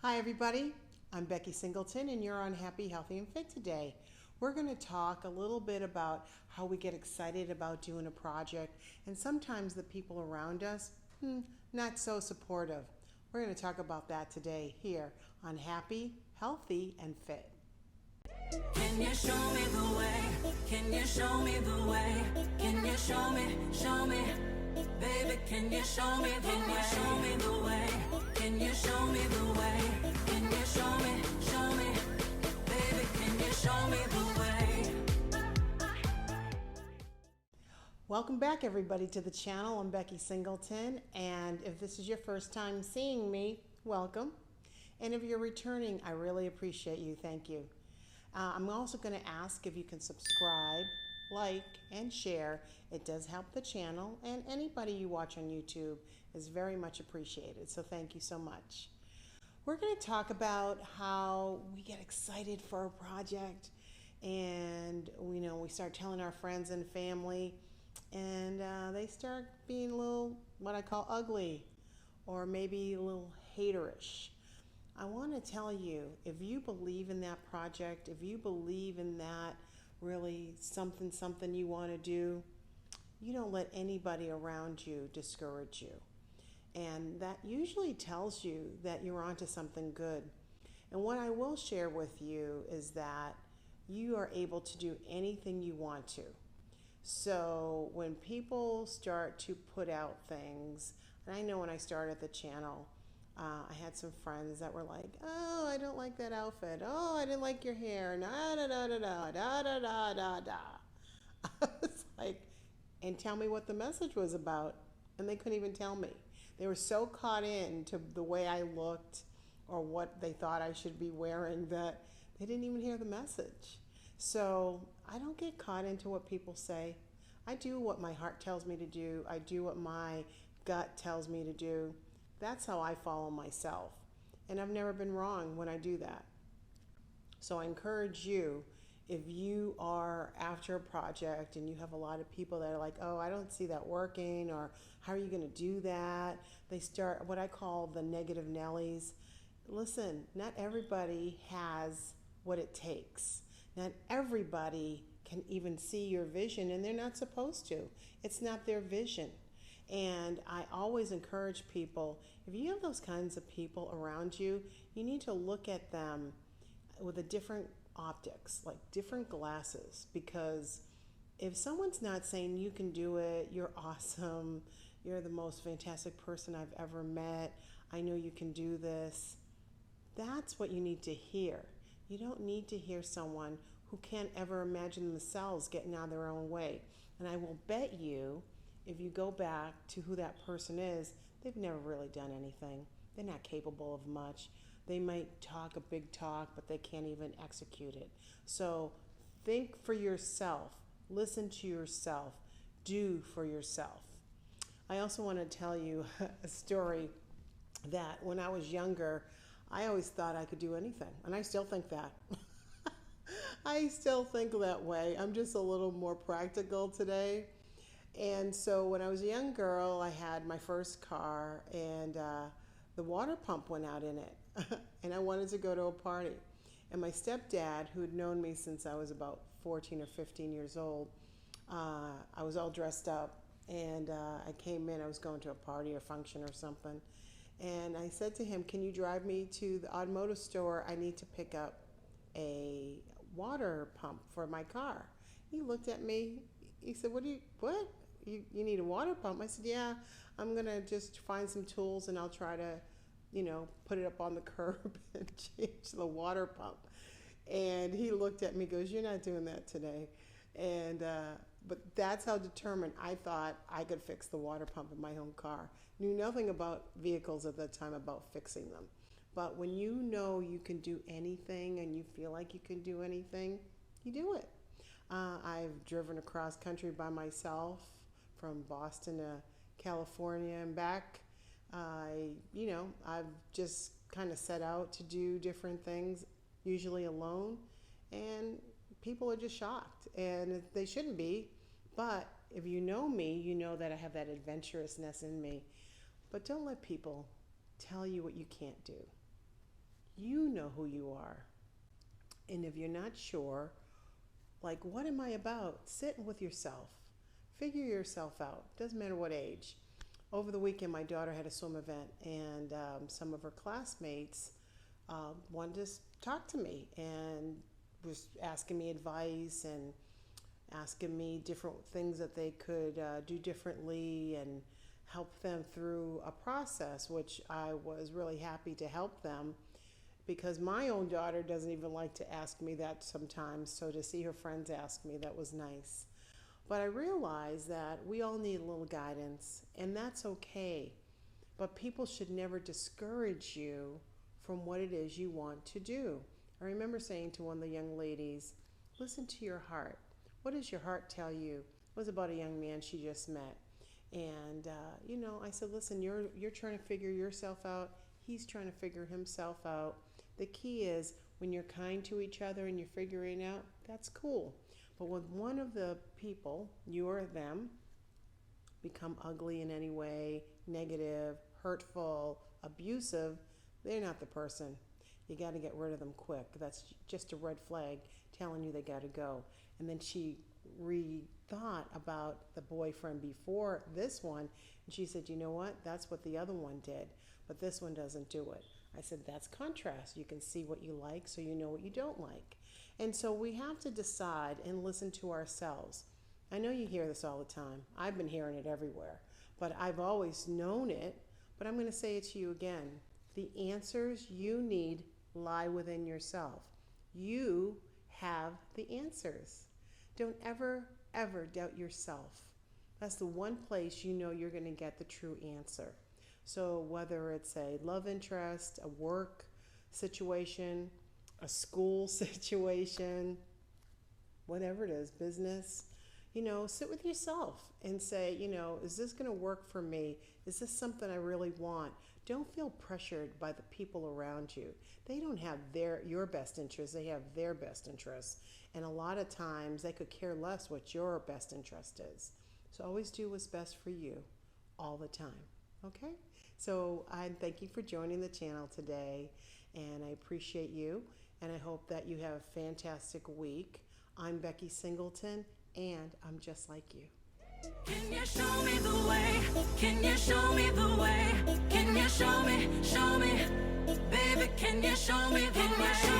Hi everybody, I'm Becky Singleton and you're on Happy, Healthy, and Fit today. We're going to talk a little bit about how we get excited about doing a project and sometimes the people around us, not so supportive. We're going to talk about that today here on Happy, Healthy, and Fit. Can you show me the way? Can you show me the way? Can you show me, baby, can you show me the way? Can you show me the way? Can you show me the way? Can you show me, baby, can you show me the way? Welcome back everybody to the channel. I'm Becky Singleton, and if this is your first time seeing me, welcome. And if you're returning, I really appreciate you. Thank you. I'm also going to ask if you can subscribe, like, and share. It does help the channel, and anybody you watch on YouTube is very much appreciated. So thank you so much. We're going to talk about how we get excited for a project, and we start telling our friends and family, and they start being a little, what I call ugly, or maybe a little haterish. I want to tell you, if you believe in that project, if you believe in that really something you want to do, you don't let anybody around you discourage you. And that usually tells you that you're onto something good. And what I will share with you is that you are able to do anything you want to. So when people start to put out things, and I know when I started the channel, I had some friends that were like, oh, I don't like that outfit. Oh, I didn't like your hair. Da da da da da da da da da da. I was like, and tell me what the message was about. And they couldn't even tell me. They were so caught in to the way I looked or what they thought I should be wearing that they didn't even hear the message. So I don't get caught into what people say. I do what my heart tells me to do. I do what my gut tells me to do. That's how I follow myself. And I've never been wrong when I do that. So I encourage you, if you are after a project and you have a lot of people that are like, oh, I don't see that working, or how are you going to do that? They start what I call the negative Nellies. Listen, not everybody has what it takes. Not everybody can even see your vision, and they're not supposed to. It's not their vision. And I always encourage people, if you have those kinds of people around you, you need to look at them with a different optics, like different glasses, because if someone's not saying you can do it, you're awesome, you're the most fantastic person I've ever met, I know you can do this, that's what you need to hear. You don't need to hear someone who can't ever imagine themselves getting out of their own way. And I will bet you, if you go back to who that person is, they've never really done anything. They're not capable of much. They might talk a big talk, but they can't even execute it. So think for yourself. Listen to yourself. Do for yourself. I also want to tell you a story that when I was younger, I always thought I could do anything. And I still think that. I still think that way. I'm just a little more practical today. And so when I was a young girl, I had my first car, and the water pump went out in it. And I wanted to go to a party. And my stepdad, who had known me since I was about 14 or 15 years old, I was all dressed up, and I came in. I was going to a party or function or something. And I said to him, can you drive me to the automotive store? I need to pick up a water pump for my car. He looked at me. He said, what? You need a water pump? I said, yeah, I'm going to just find some tools and I'll try to, put it up on the curb and change the water pump. And he looked at me, goes, you're not doing that today. And, but that's how determined I thought I could fix the water pump in my own car. Knew nothing about vehicles at that time, about fixing them. But when you know you can do anything and you feel like you can do anything, you do it. I've driven across country by myself from Boston to California and back. I've just kind of set out to do different things, usually alone, and people are just shocked, and they shouldn't be. But if you know me, you know that I have that adventurousness in me. But don't let people tell you what you can't do. You know who you are. And if you're not sure, like, what am I about? Sit with yourself. Figure yourself out. Doesn't matter what age. Over the weekend, my daughter had a swim event, and some of her classmates wanted to talk to me and was asking me advice and asking me different things that they could do differently and help them through a process, which I was really happy to help them, because my own daughter doesn't even like to ask me that sometimes. So to see her friends ask me, that was nice. But I realized that we all need a little guidance, and that's okay. But people should never discourage you from what it is you want to do. I remember saying to one of the young ladies, listen to your heart. What does your heart tell you? It was about a young man she just met. And, I said, listen, you're trying to figure yourself out. He's trying to figure himself out. The key is when you're kind to each other and you're figuring out, that's cool. But when one of the people, you or them, become ugly in any way, negative, hurtful, abusive, they're not the person. You got to get rid of them quick. That's just a red flag telling you they got to go. And then she rethought about the boyfriend before this one, and she said, you know what? That's what the other one did, but this one doesn't do it. I said, that's contrast. You can see what you like, so you know what you don't like. And so we have to decide and listen to ourselves. I know you hear this all the time. I've been hearing it everywhere, but I've always known it, but I'm going to say it to you again. The answers you need lie within yourself. You have the answers. Don't ever, ever doubt yourself. That's the one place you know you're going to get the true answer. So whether it's a love interest, a work situation, a school situation, whatever it is, business, sit with yourself and say, is this going to work for me? Is this something I really want? Don't feel pressured by the people around you. They don't have your best interests. They have their best interests. And a lot of times they could care less what your best interest is. So always do what's best for you all the time. Okay? So I thank you for joining the channel today, and I appreciate you, and I hope that you have a fantastic week. I'm Becky Singleton, and I'm just like you. Can you show me the way? Can you show me the way? Can you show me, baby, can you show me the way?